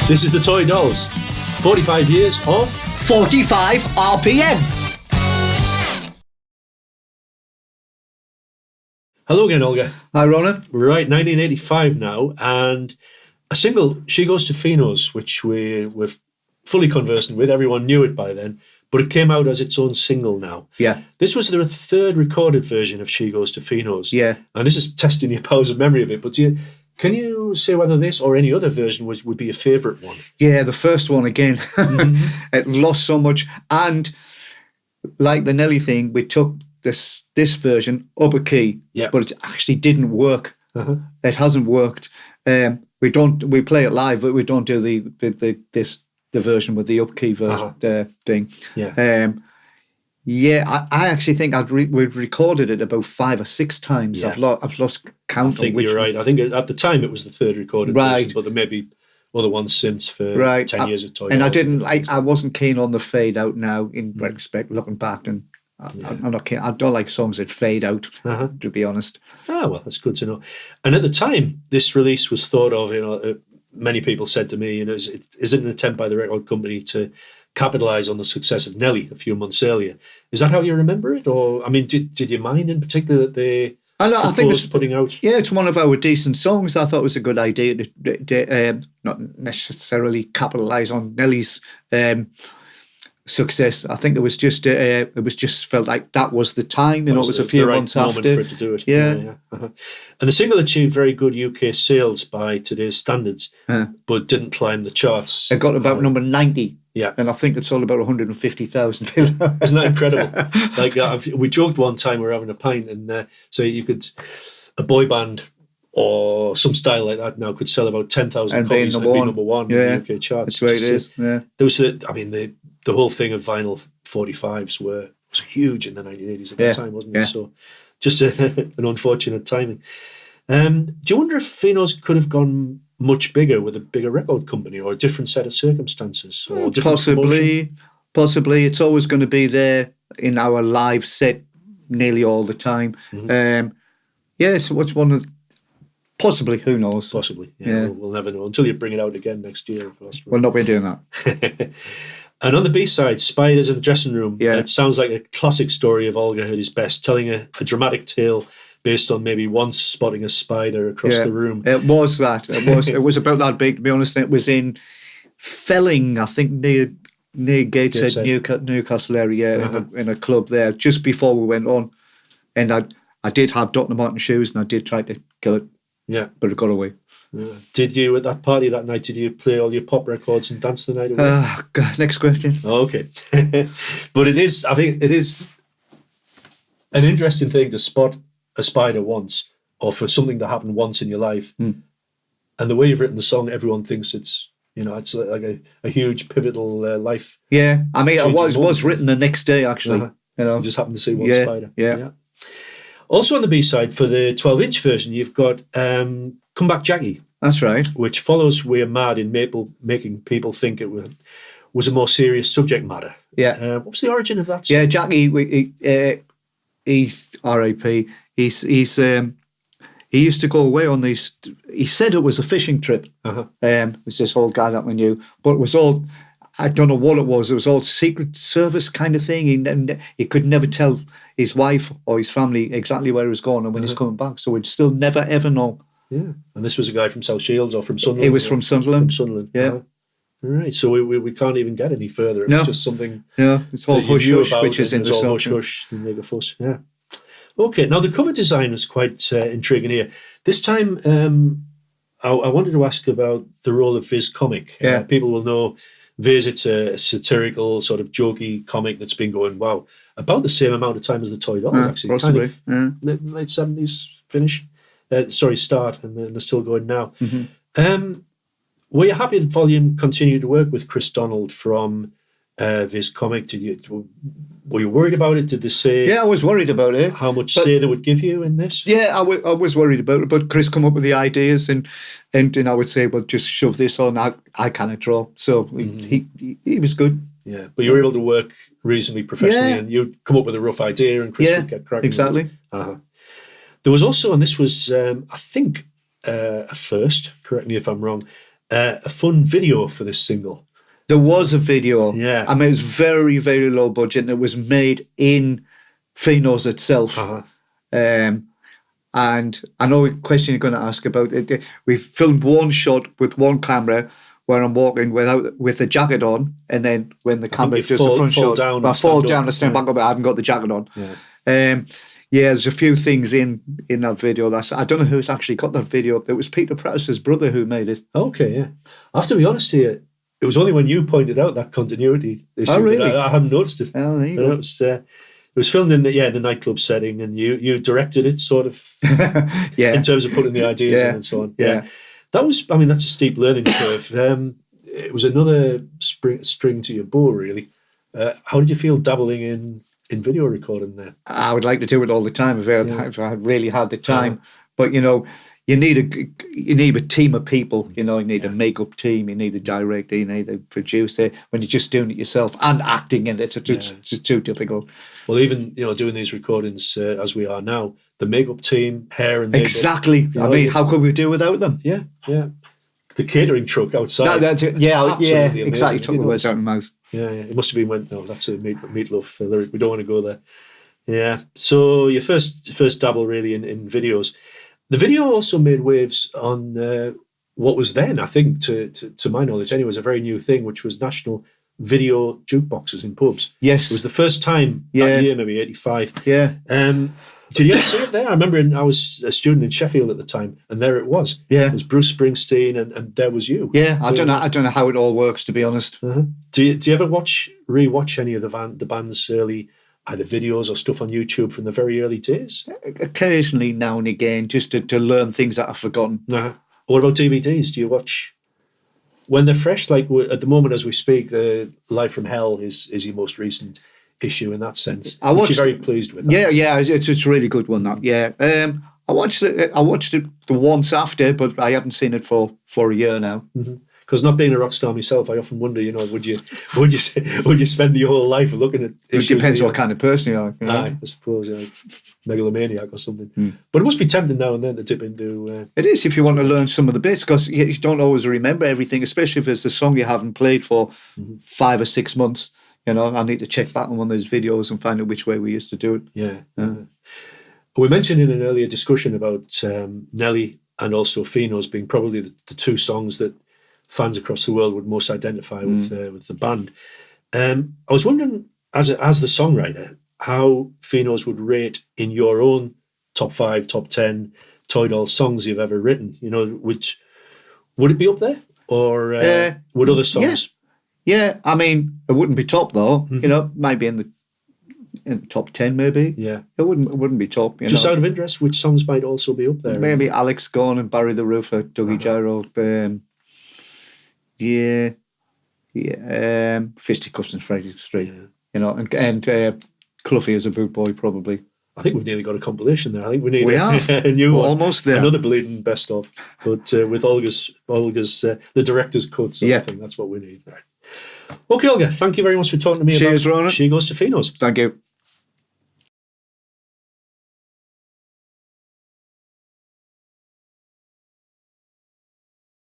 This is the Toy Dolls. 45 years of 45 RPM. Hello again, Olga. Hi, Ronan. Right, 1985 now, and a single, She Goes to Fenos, which we're fully conversant with. Everyone knew it by then, but it came out as its own single now. Yeah. This was the third recorded version of She Goes to Fenos. Yeah. And this is testing your powers of memory a bit, but can you say whether this or any other version would be a favourite one? Yeah, the first one again. It lost so much. And like the Nelly thing, we took this version up a key, but it actually didn't work. It hasn't worked. We play it live, but we don't do the version with the up key version thing. Yeah. I actually think we've recorded it about 5 or 6 times. Yeah. I've lost count. I think you're right. I think at the time it was the third recorded version, but there may be other ones since for 10 years of Toy And Dolls. I wasn't keen on the fade out now in retrospect, looking back, and I'm not keen. I don't like songs that fade out, to be honest. Ah, well, that's good to know. And at the time, this release was thought of, many people said to me, is it an attempt by the record company to capitalise on the success of Nelly a few months earlier? Is that how you remember it? Or, I mean, did you mind in particular that they I think it's putting out? Yeah, it's one of our decent songs. I thought it was a good idea to not necessarily capitalise on Nelly's success. I think it was just felt like that was the time. It was a few months after for it to do it. Yeah. And the single achieved very good UK sales by today's standards, but didn't climb the charts. It got about number 90. Yeah, and I think it's all about 150,000 people. Isn't that incredible? Like we joked one time we were having a pint, and so you could a boy band or some style like that now could sell about 10,000 copies and be number one in the UK charts. That's the way it is. Yeah, there was the whole thing of vinyl 45s was huge in the 1980s at that time, wasn't it? So just an unfortunate timing. Do you wonder if Fenos could have gone much bigger with a bigger record company or a different set of circumstances? Or possibly. It's always going to be there in our live set nearly all the time. So what's one of... Possibly, who knows? Possibly, yeah. We'll never know until you bring it out again next year, of course. We'll not be doing that. And on the B-side, Spiders in the Dressing Room, it sounds like a classic story of Olga at his best, telling a dramatic tale based on maybe once spotting a spider across the room. It was that. It was about that big, to be honest. It was in Felling, I think, near Gateshead, Newcastle area, in a club there, just before we went on. And I did have Dr. Martin shoes, and I did try to kill it. Yeah. But it got away. Yeah. Did you, at that party that night, did you play all your pop records and dance the night away? God, next question. Okay. But I think it is an interesting thing to spot a spider once, or for something to happen once in your life. And the way you've written the song, everyone thinks it's like a huge pivotal life. Yeah. I mean, it was written the next day, actually. You just happened to see one spider. Yeah. Also on the B-side, for the 12-inch version, you've got Come Back Jacky. That's right. Which follows We're Mad in making people think it was a more serious subject matter. Yeah. What was the origin of that song? Yeah, Jacky, he's R.I.P. He used to go away on these... He said it was a fishing trip. It was this old guy that we knew. But it was all... I don't know what it was. It was all Secret Service kind of thing. He could never tell his wife or his family exactly where he was going and when he's coming back. So we'd still never, ever know. Yeah. And this was a guy from South Shields or from Sunderland? He was from Sunderland. From Sunderland, yeah. Right. So we can't even get any further. It's just something... Yeah, it's all hush-hush, which is in the song. Hush-hush and make a fuss, yeah. Okay, now the cover design is quite intriguing here. This time, I wanted to ask about the role of Viz Comic. People will know Viz, it's a satirical, sort of jokey comic that's been going, about the same amount of time as the Toy Dolls, actually. Possibly, kind of late 70s finish. Start, and they're still going now. Were you happy that Volume continued to work with Chris Donald from Viz Comic? Were you worried about it? Did they say... Yeah, I was worried about it. How much say they would give you in this? Yeah, I was worried about it, but Chris come up with the ideas and I would say, well, just shove this on. I cannot draw. So he was good. Yeah, but you were able to work reasonably professionally and you'd come up with a rough idea and Chris would get cracking. Exactly. There was also, and this was, I think, a first, correct me if I'm wrong, a fun video for this single. There was a video. Yeah. I mean, it was very, very low budget, and it was made in Fenos itself. And I know a question you're going to ask about it. We filmed one shot with one camera where I'm walking with a jacket on, and then when the camera does the front shot, I fall down and stand back up. I haven't got the jacket on. Yeah. There's a few things in that video. I don't know who's actually got that video. It was Peter Pratt's brother who made it. Okay, yeah. I have to be honest here, it was only when you pointed out that continuity issue. Oh, really? That I hadn't noticed it. Oh, there you go. It was filmed in the nightclub setting, and you directed it sort of in terms of putting the ideas in and so on. Yeah. That's a steep learning curve. It was another string to your bow, really. How did you feel dabbling in video recording there? I would like to do it all the time if I really had the time. But, you need a team of people. You need a makeup team, you need a director, you need a producer. When you're just doing it yourself and acting in it, it's just too difficult. Well, even doing these recordings as we are now, the makeup team, hair and makeup. Exactly. How could we do without them? Yeah. The catering truck outside. That's it. Yeah, exactly. Took the words out of my mouth. Yeah. It must have been when. No, that's a Meatloaf lyric. We don't want to go there. Yeah. So your first dabble really in videos. The video also made waves on what was then, I think, to my knowledge anyway, was a very new thing, which was national video jukeboxes in pubs. Yes. It was the first time that year, maybe 85. Yeah. Did you ever see it there? I remember I was a student in Sheffield at the time, and there it was. Yeah. It was Bruce Springsteen, and there was you. Yeah, I don't know how it all works, to be honest. Do you ever rewatch any of the band's early either videos or stuff on YouTube from the very early days? Occasionally, now and again, just to learn things that I've forgotten. What about DVDs? Do you watch when they're fresh? Like at the moment as we speak, Live from Hell is your most recent issue in that sense. Which you're very pleased with. Yeah, it's a really good one. That I watched it the once after, but I haven't seen it for a year now. Because not being a rock star myself, I often wonder, would you spend your whole life looking at issues? It depends what kind of person you are. I suppose, megalomaniac or something. But it must be tempting now and then to dip into... It is if you want to learn some of the bits, because you don't always remember everything, especially if it's a song you haven't played for 5 or 6 months. I need to check back on one of those videos and find out which way we used to do it. Yeah. We mentioned in an earlier discussion about Nelly and also Fenos being probably the two songs that fans across the world would most identify with the band. I was wondering, as the songwriter, how Fenos would rate in your own top 5, top 10 Toy Dolls songs you've ever written. Would it be up there, or would other songs? Yeah, it wouldn't be top though. Might be in the top 10 maybe. Yeah, it wouldn't be top. Just out of interest, which songs might also be up there? Maybe Alex Gone and Barry the Roofer, Dougie Gyro. Fisticuffs and Friday Street. And Cluffy as a boot boy probably. I think we've nearly got a compilation there. I think we need a new one. Almost there. Another bleeding best of. But with Olga's the director's cut, so I think that's what we need. Right. Okay, Olga, thank you very much for talking to me. Cheers, Ronan. She Goes to Fenos. Thank you.